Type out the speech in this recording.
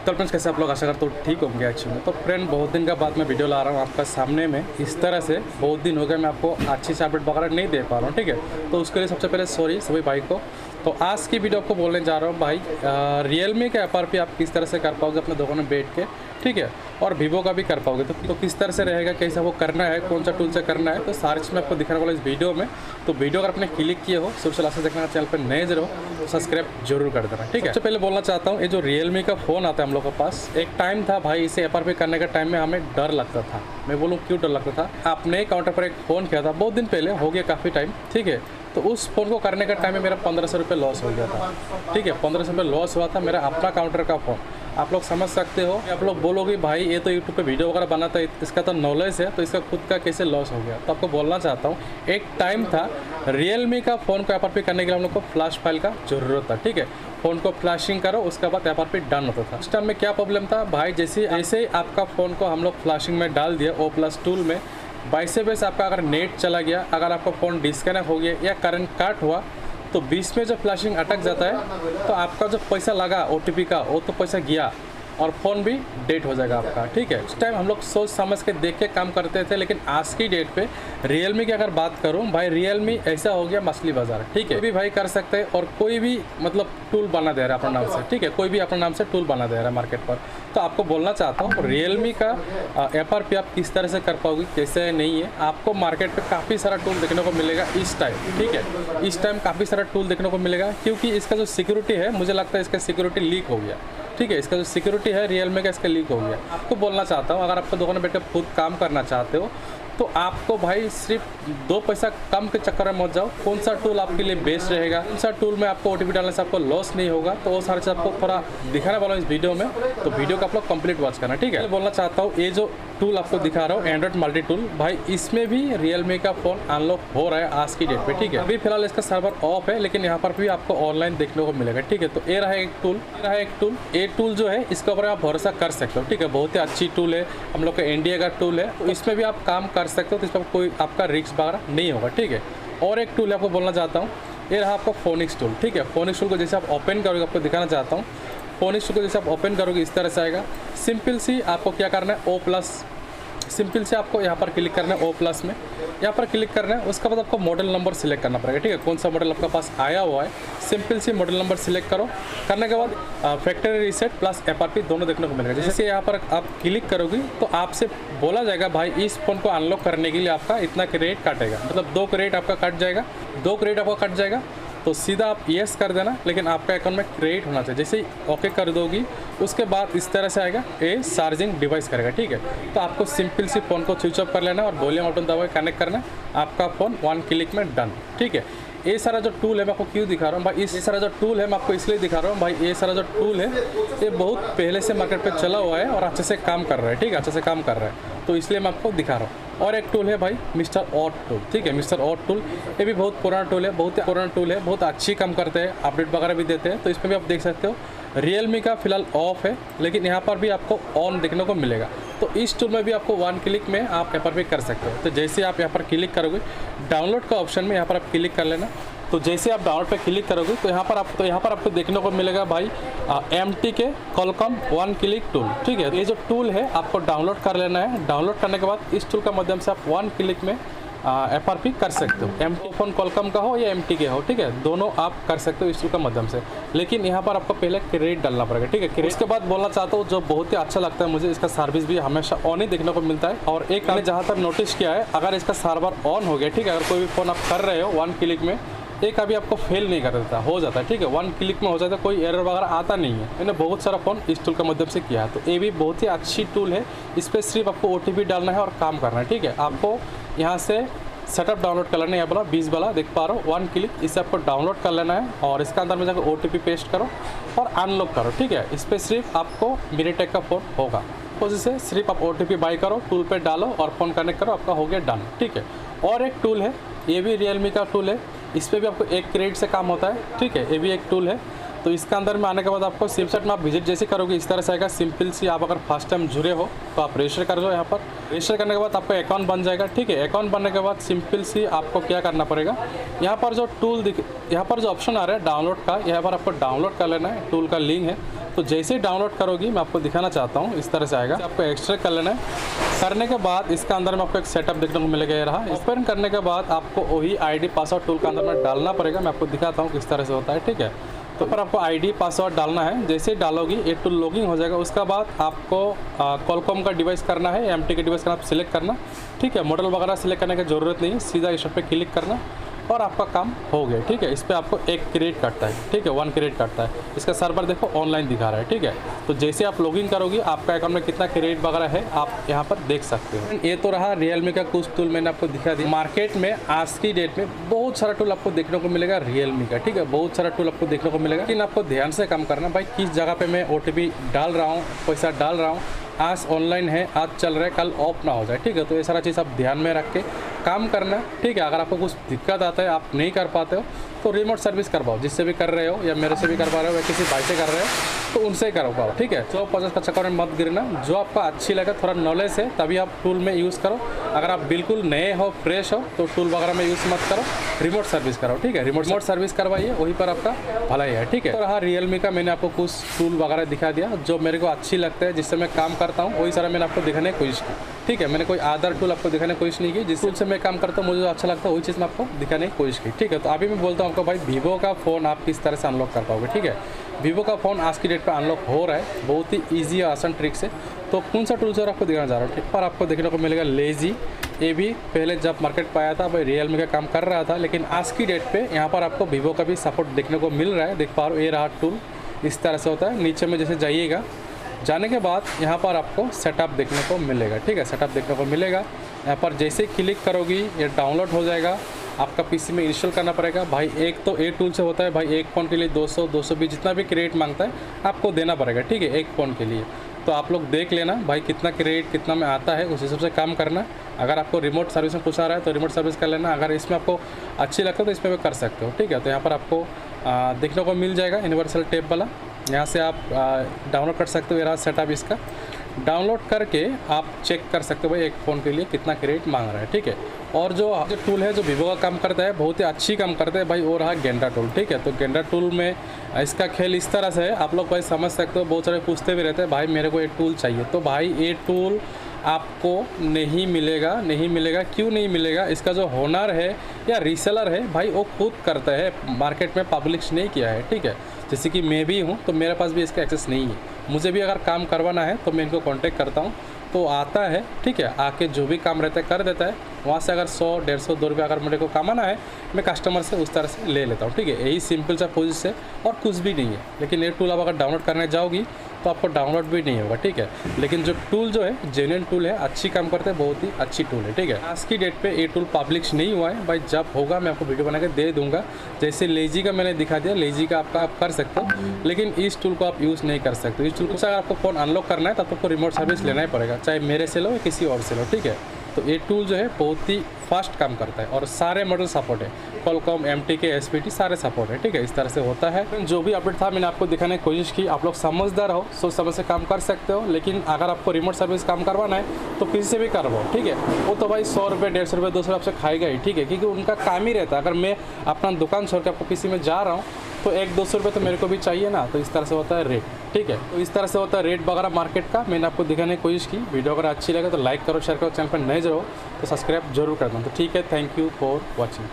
तो फ्रेंड्स कैसे आप लोग आशा करते हो ठीक होंगे एक्चुअली में। तो फ्रेंड बहुत दिन का बाद मैं वीडियो ला रहा हूँ आपका सामने में इस तरह से। बहुत दिन हो गए मैं आपको अच्छी से अपडेट वगैरह नहीं दे पा रहा हूँ, ठीक है। तो उसके लिए सबसे पहले सॉरी सभी भाई को। तो आज की वीडियो आपको बोलने जा रहा हूँ भाई, रियलमी का FRP आप किस तरह से कर पाओगे अपने दुकान में बैठ के, ठीक है। और वीवो का भी कर पाओगे तो किस तरह से रहेगा, कैसे वो करना है, कौन सा टूल से करना है, तो सारी चीज़ मैं आपको दिखाने वाला इस वीडियो में। तो वीडियो अगर आपने क्लिक किए हो शुरू से लास्ट तक देखना, चैनल पर नए जरूर तो सब्सक्राइब जरूर कर देना, ठीक है। सबसे पहले बोलना चाहता हूँ, ये जो रियलमी का फ़ोन आता है हम लोग के पास, एक टाइम था भाई इसे FRP करने के टाइम में हमें डर लगता था। मैं बोलूँ क्यों डर लगता था, आपने काउंटर पर एक फ़ोन किया था बहुत दिन पहले, हो गया काफ़ी टाइम, ठीक है। तो उस फ़ोन को करने का टाइम में मेरा 1500 रुपये लॉस हो गया था, ठीक है। 1500 रुपये लॉस हुआ था मेरा अपना काउंटर का फ़ोन। आप लोग समझ सकते हो, आप लोग बोलोगे भाई ये तो यूट्यूब पे वीडियो वगैरह बनाता है, इसका तो नॉलेज है, तो इसका खुद का कैसे लॉस हो गया। तो आपको बोलना चाहता हूँ, एक टाइम था रियलमी का फ़ोन को FRP करने के लिए हम लोग को फ्लैश फाइल का ज़रूरत था, ठीक है। फ़ोन को फ्लैशिंग करो, उसके बाद FRP डन होता था। उस टाइम में क्या प्रॉब्लम था भाई, जैसे ही आपका फ़ोन को हम लोग फ्लैशिंग में डाल दिया O+ टूल में, बाइसे बेस आपका अगर नेट चला गया, अगर आपका फ़ोन डिस्कनेक्ट हो गया या करंट कट हुआ, तो बीच में जब फ्लैशिंग अटक जाता है तो आपका जो पैसा लगा OTP का, वो तो पैसा गया और फ़ोन भी डेट हो जाएगा आपका, ठीक है। उस टाइम हम लोग सोच समझ के देख के काम करते थे, लेकिन आज की डेट पे रियलमी की अगर बात करूं भाई, रियलमी ऐसा हो गया मछली बाजार, ठीक है। कोई भी भाई कर सकते हैं और कोई भी मतलब टूल बना दे रहा है अपने नाम से, ठीक है। कोई भी अपने नाम से टूल बना दे रहा है मार्केट पर। तो आपको बोलना चाहता हूँ, रियलमी का FRP आप किस तरह से कर पाओगे, कैसे नहीं है। आपको मार्केट पर काफ़ी सारा टूल देखने को मिलेगा इस टाइम, ठीक है। इस टाइम काफ़ी सारा टूल देखने को मिलेगा, क्योंकि इसका जो सिक्योरिटी है, मुझे लगता है इसका सिक्योरिटी लीक हो गया, ठीक है। इसका जो सिक्योरिटी है रियलमी का, इसका लीक हो गया। आपको बोलना चाहता हूँ, अगर आपको दुकान में बैठ कर खुद काम करना चाहते हो तो आपको भाई सिर्फ 2 पैसा कम के चक्कर में मत जाओ। कौन सा टूल आपके लिए बेस्ट रहेगा, कौन सा टूल में आपको OTP डालने से आपको लॉस नहीं होगा, तो वो सारे चीज़ आपको थोड़ा दिखाने वाला हूँ इस वीडियो में। तो वीडियो को आप लोग कंप्लीट वॉच करना, ठीक है। बोलना चाहता हूँ, ये जो टूल आपको दिखा रहा हूँ एंड्रॉइड मल्टी टूल, भाई इसमें भी रियलमी का फ़ोन अनलॉक हो रहा है आज की डेट पे, ठीक है। अभी फिलहाल इसका सर्वर ऑफ है, लेकिन यहाँ पर भी आपको ऑनलाइन देखने को मिलेगा, ठीक है। तो ये रहा एक टूल, ये टूल जो है इसके ऊपर आप भरोसा कर सकते हो, ठीक है। बहुत ही अच्छी टूल है, हम लोग का इंडिया का टूल है, तो इसमें भी आप काम कर सकते हो, तो इस पर कोई आपका रिस्क वगैरह नहीं होगा, ठीक है। और एक टूल आपको बोलना चाहता हूँ, ये रहा आपका फोनिक्स टूल, ठीक है। फोनिक्स टूल को जैसे आप ओपन करोगे, आपको दिखाना चाहता हूँ, फोनिक्स टूल को जैसे आप ओपन करोगे इस तरह से आएगा। सिंपल सी आपको क्या करना है, O+, सिंपल से आपको यहाँ पर क्लिक करना है O+ में, यहाँ पर क्लिक करना है। उसके बाद आपको मॉडल नंबर सिलेक्ट करना पड़ेगा, ठीक है। कौन सा मॉडल आपका पास आया हुआ है, सिंपल से मॉडल नंबर सिलेक्ट करो। करने के बाद फैक्ट्री रीसेट प्लस FRP दोनों देखने को मिलेगा। जैसे यहाँ पर आप क्लिक करोगे तो आपसे बोला जाएगा भाई इस फ़ोन को अनलॉक करने के लिए आपका इतना क्रेडिट काटेगा, मतलब 2 क्रेडिट आपका कट जाएगा, 2 क्रेडिट आपका कट जाएगा। तो सीधा आप येस कर देना, लेकिन आपका अकाउंट में क्रेडिट होना चाहिए। जैसे ही ओके कर दोगी, उसके बाद इस तरह से आएगा, ये चार्जिंग डिवाइस करेगा, ठीक है। तो आपको सिंपल सी फ़ोन को स्विच ऑफ कर लेना और वॉल्यूम बटन दबा के कनेक्ट करना, आपका फ़ोन 1 क्लिक में डन, ठीक है। ये सारा जो टूल है मैं आपको क्यों दिखा रहा हूँ भाई, ये सारा जो टूल है मैं आपको इसलिए दिखा रहा हूँ भाई, ये सारा जो टूल है ये बहुत पहले से मार्केट पे चला हुआ है और अच्छे से काम कर रहा है, ठीक है, अच्छे से काम कर रहा है, तो इसलिए मैं आपको दिखा रहा हूँ। और एक टूल है भाई मिस्टर ऑट टूल, ठीक है। मिस्टर ऑट टूल ये भी बहुत पुराना टूल है, बहुत पुराना टूल है, बहुत अच्छी काम करते हैं, अपडेट वगैरह भी देते हैं। तो इसमें भी आप देख सकते हो रियलमी का फिलहाल ऑफ है, लेकिन यहाँ पर भी आपको ऑन देखने को मिलेगा। तो इस टूल में भी आपको 1 क्लिक में आप FRP कर सकते हो। तो जैसे आप यहाँ पर क्लिक करोगे, डाउनलोड का ऑप्शन में यहाँ पर आप क्लिक कर लेना। तो जैसे आप डाउनलोड पे क्लिक करोगे तो यहाँ पर आपको देखने को मिलेगा भाई MTK Qualcomm 1 क्लिक टूल, ठीक है। ये जो टूल है आपको डाउनलोड कर लेना है। डाउनलोड करने के बाद इस टूल का माध्यम से आप 1 क्लिक में FRP कर सकते हो। MTK फ़ोन Qualcomm का हो या MTK हो, ठीक है, दोनों आप कर सकते हो इस टूल का माध्यम से। लेकिन यहाँ पर आपको पहले क्रेडिट डालना पड़ेगा, ठीक है। उसके बाद बोलना चाहता हूँ, जो बहुत ही अच्छा लगता है मुझे, इसका सर्विस भी हमेशा ऑन ही देखने को मिलता है। और एक मैंने जहाँ तक नोटिस किया है, अगर इसका सर्वर ऑन हो गया, ठीक है, अगर कोई भी फ़ोन आप कर रहे हो 1 क्लिक में, एक अभी आपको फेल नहीं कर देता, हो जाता है, ठीक है। 1 क्लिक में हो जाता है, कोई एरर वगैरह आता नहीं है। मैंने बहुत सारा फ़ोन इस टूल के माध्यम से किया है। तो ये भी बहुत ही अच्छी टूल है, इस पर सिर्फ आपको OTP डालना है और काम करना है, ठीक है। आपको यहाँ से सेटअप डाउनलोड कर लेना है, वाला 20 वाला देख पा रहे हो, 1 क्लिक, इसे आपको डाउनलोड कर लेना है और इसके अंदर में जाकर OTP पेस्ट करो और अनलॉक करो, ठीक है। इस पर सिर्फ आपको MediaTek का फ़ोन होगा, उसी से सिर्फ आप OTP बाई करो, टूल पे डालो और फ़ोन कनेक्ट करो, आपका हो गया डन, ठीक है। और एक टूल है, ये भी रियलमी का टूल है, इस पर भी आपको 1 क्रेडिट से काम होता है, ठीक है। ये भी एक टूल है। तो इसका अंदर में आने के बाद आपको वेबसाइट में आप विजिट जैसे करोगे इस तरह से आएगा। सिंपल सी आप अगर फर्स्ट टाइम जुड़े हो तो आप रजिस्टर कर दो। यहाँ पर रजिस्टर करने के बाद आपका अकाउंट बन जाएगा, ठीक है। अकाउंट बनने के बाद सिंपल सी आपको क्या करना पड़ेगा, यहाँ पर जो टूल यहाँ पर जो ऑप्शन आ रहा है डाउनलोड का, यहाँ पर आपको डाउनलोड कर लेना है। टूल का लिंक है, तो जैसे ही डाउनलोड करोगी मैं आपको दिखाना चाहता हूँ इस तरह से आएगा। आपको एक्सट्रैक्ट कर लेना है। करने के बाद इसका अंदर में आपको एक सेटअप देखने को मिलेगा, ये रहा। ओपन करने के बाद आपको वही आईडी पासवर्ड टूल का अंदर में डालना पड़ेगा। मैं आपको दिखाता हूँ किस तरह से होता है, ठीक है। तो पर आपको आईडी पासवर्ड डालना है। जैसे ही डालोगी ये टूल लॉगिंग हो जाएगा। उसके बाद आपको कॉलकॉम का डिवाइस करना है, एमटी के डिवाइस का आप सिलेक्ट करना, ठीक है। मॉडल वगैरह सिलेक्ट करने की ज़रूरत नहीं है, सीधा इस पर क्लिक करना और आपका काम हो गया, ठीक है। इस पर आपको 1 क्रेडिट काटता है, ठीक है, 1 क्रेडिट काटता है। इसका सर्वर देखो ऑनलाइन दिखा रहा है, ठीक है। तो जैसे आप लॉगिन करोगी आपका अकाउंट में कितना क्रेडिट वगैरह है आप यहाँ पर देख सकते हो। ये तो रहा रियलमी का कुछ टूल मैंने आपको दिखा दिया। मार्केट में आज की डेट में बहुत सारा टूल आपको देखने को मिलेगा रियलमी का, ठीक है। बहुत सारा टूल आपको देखने को मिलेगा, लेकिन आपको ध्यान से काम करना भाई किस जगह पे मैं OTP डाल रहा हूँ, पैसा डाल रहा हूँ। आज ऑनलाइन है, आज चल रहा है, कल ऑफ ना हो जाए, ठीक है। तो ये सारा चीज़ आप ध्यान में रख के काम करना, ठीक है। अगर आपको कुछ दिक्कत आता है, आप नहीं कर पाते हो तो रिमोट सर्विस करवाओ, जिससे भी कर रहे हो या मेरे से भी करवा रहे हो या किसी भाई से कर रहे हो तो उनसे ही करवाओ, ठीक है। 150 का चक्कर में मत गिरना। जो आपको अच्छी लगे, थोड़ा नॉलेज है तभी आप टूल में यूज़ करो। अगर आप बिल्कुल नए हो, फ्रेश हो तो टूल वगैरह में यूज़ मत करो, रिमोट सर्विस करो, ठीक है। रिमोट सर्विस करवाइए, वहीं पर आपका भलाई है, ठीक है। तो हाँ, रियलमी का मैंने आपको कुछ टूल वगैरह दिखा दिया जो मेरे को अच्छी लगता है, जिससे मैं काम करता हूँ, वही सारा मैंने आपको दिखाने की कोशिश की, ठीक है। मैंने कोई अदर टूल आपको दिखाने की कोशिश नहीं की। जिस टूल से मैं काम करता हूँ मुझे जो अच्छा लगता है वही चीज़ मैं आपको दिखाने की कोशिश की, ठीक है। तो अभी मैं बोलता हूँ आपको भाई वीवो का फ़ोन आप किस तरह से अनलॉक कर पाओगे, ठीक है। वीवो का फ़ोन आज की डेट पर अनलॉक हो रहा है बहुत ही ईजी और आसान ट्रिक से। तो कौन सा टूल से आपको दिखाना चाह रहा हूँ, ठीक पर आपको देखने को मिलेगा लेजी। ये भी पहले जब मार्केट पर आया था भाई रियलमी का काम कर रहा था, लेकिन आज की डेट पे यहाँ पर आपको वीवो का भी सपोर्ट देखने को मिल रहा है। देख पा रहे हो, ये रहा टूल, इस तरह से होता है। नीचे में जैसे जाइएगा, जाने के बाद यहाँ पर आपको सेटअप देखने को मिलेगा, ठीक है। सेटअप देखने को मिलेगा, यहाँ पर जैसे क्लिक करोगी ये डाउनलोड हो जाएगा। आपका पीसी में इंस्टॉल करना पड़ेगा भाई। एक तो ए टूल से होता है भाई, एक फ़ोन के लिए 200 220 जितना भी क्रेडिट मांगता है आपको देना पड़ेगा, ठीक है, एक फ़ोन के लिए। तो आप लोग देख लेना भाई कितना क्रेडिट कितना में आता है, उस हिसाब से काम करना। अगर आपको रिमोट सर्विस में कुछ आ रहा है तो रिमोट सर्विस कर लेना। अगर इसमें आपको अच्छी लगता है तो इसमें भी कर सकते हो, ठीक है। तो यहाँ पर आपको देखने को मिल जाएगा यूनिवर्सल टेप वाला, यहाँ से आप डाउनलोड कर सकते हो। ये रहा सेटअप इसका। डाउनलोड करके आप चेक कर सकते हो भाई एक फ़ोन के लिए कितना क्रेडिट मांग रहा है, ठीक है। और जो टूल है जो वीवो का काम करता है बहुत ही अच्छी काम करता है भाई, वो रहा गेंडा टूल, ठीक है। तो गेंडा टूल में इसका खेल इस तरह से है, आप लोग भाई समझ सकते हो। बहुत सारे पूछते भी रहते हैं भाई मेरे को एक टूल चाहिए, तो भाई ये टूल आपको नहीं मिलेगा। नहीं मिलेगा क्यों नहीं मिलेगा, इसका जो ओनर है या रीसेलर है भाई वो खुद करता है, मार्केट में पब्लिश नहीं किया है, ठीक है। जैसे कि मैं भी हूँ तो मेरे पास भी इसका एक्सेस नहीं है। मुझे भी अगर काम करवाना है तो मैं इनको कांटेक्ट करता हूँ तो आता है, ठीक है। आके जो भी काम रहता है कर देता है। वहाँ से अगर 100 150 2 रुपये अगर मेरे को कमाना है मैं कस्टमर से उस तरह से ले लेता हूँ, ठीक है। यही सिंपल सा प्रोसेस है और कुछ भी नहीं है। लेकिन ये टूल आप अगर डाउनलोड करने जाओगी तो आपको डाउनलोड भी नहीं होगा, ठीक है। लेकिन जो टूल जो है जेन्युइन टूल है, अच्छी काम करते हैं, बहुत ही अच्छी टूल है, ठीक है। आज की डेट पे ये टूल पब्लिश नहीं हुआ है भाई, जब होगा मैं आपको वीडियो बना के दे दूंगा। जैसे लेजी का मैंने दिखा दिया, लेजी का आपका आप कर सकते हो, लेकिन इस टूल को आप यूज़ नहीं कर सकते। इस टूल को अगर आपको फ़ोन अनलॉक करना है तब आपको रिमोट सर्विस लेना ही पड़ेगा, चाहे मेरे से लो या किसी और से लो, ठीक है। तो ये टूल जो है बहुत ही फास्ट काम करता है और सारे मॉडल सपोर्ट है, कॉलकॉम, MTK, SPT सारे सपोर्ट है, ठीक है। इस तरह से होता है। जो भी अपडेट था मैंने आपको दिखाने की कोशिश की। आप लोग समझदार हो, सोच समझ से काम कर सकते हो। लेकिन अगर आपको रिमोट सर्विस काम करवाना है तो किसी से भी करवाओ, ठीक है। वो तो भाई 100 रुपये 150 रुपये 200 आपसे खाएगा ही, ठीक है, क्योंकि उनका काम ही रहता है। अगर मैं अपना दुकान छोड़ के आपको किसी में जा रहा हूँ तो 100-200 रुपये तो मेरे को भी चाहिए ना। तो इस तरह से होता है रेट, ठीक है। तो इस तरह से होता है रेट वगैरह मार्केट का। मैंने आपको दिखाने की कोशिश की। वीडियो अगर अच्छी लगे तो लाइक करो, शेयर करो, चैनल पर नए जो हो तो सब्सक्राइब जरूर कर दो। तो ठीक है, थैंक यू फॉर वॉचिंग।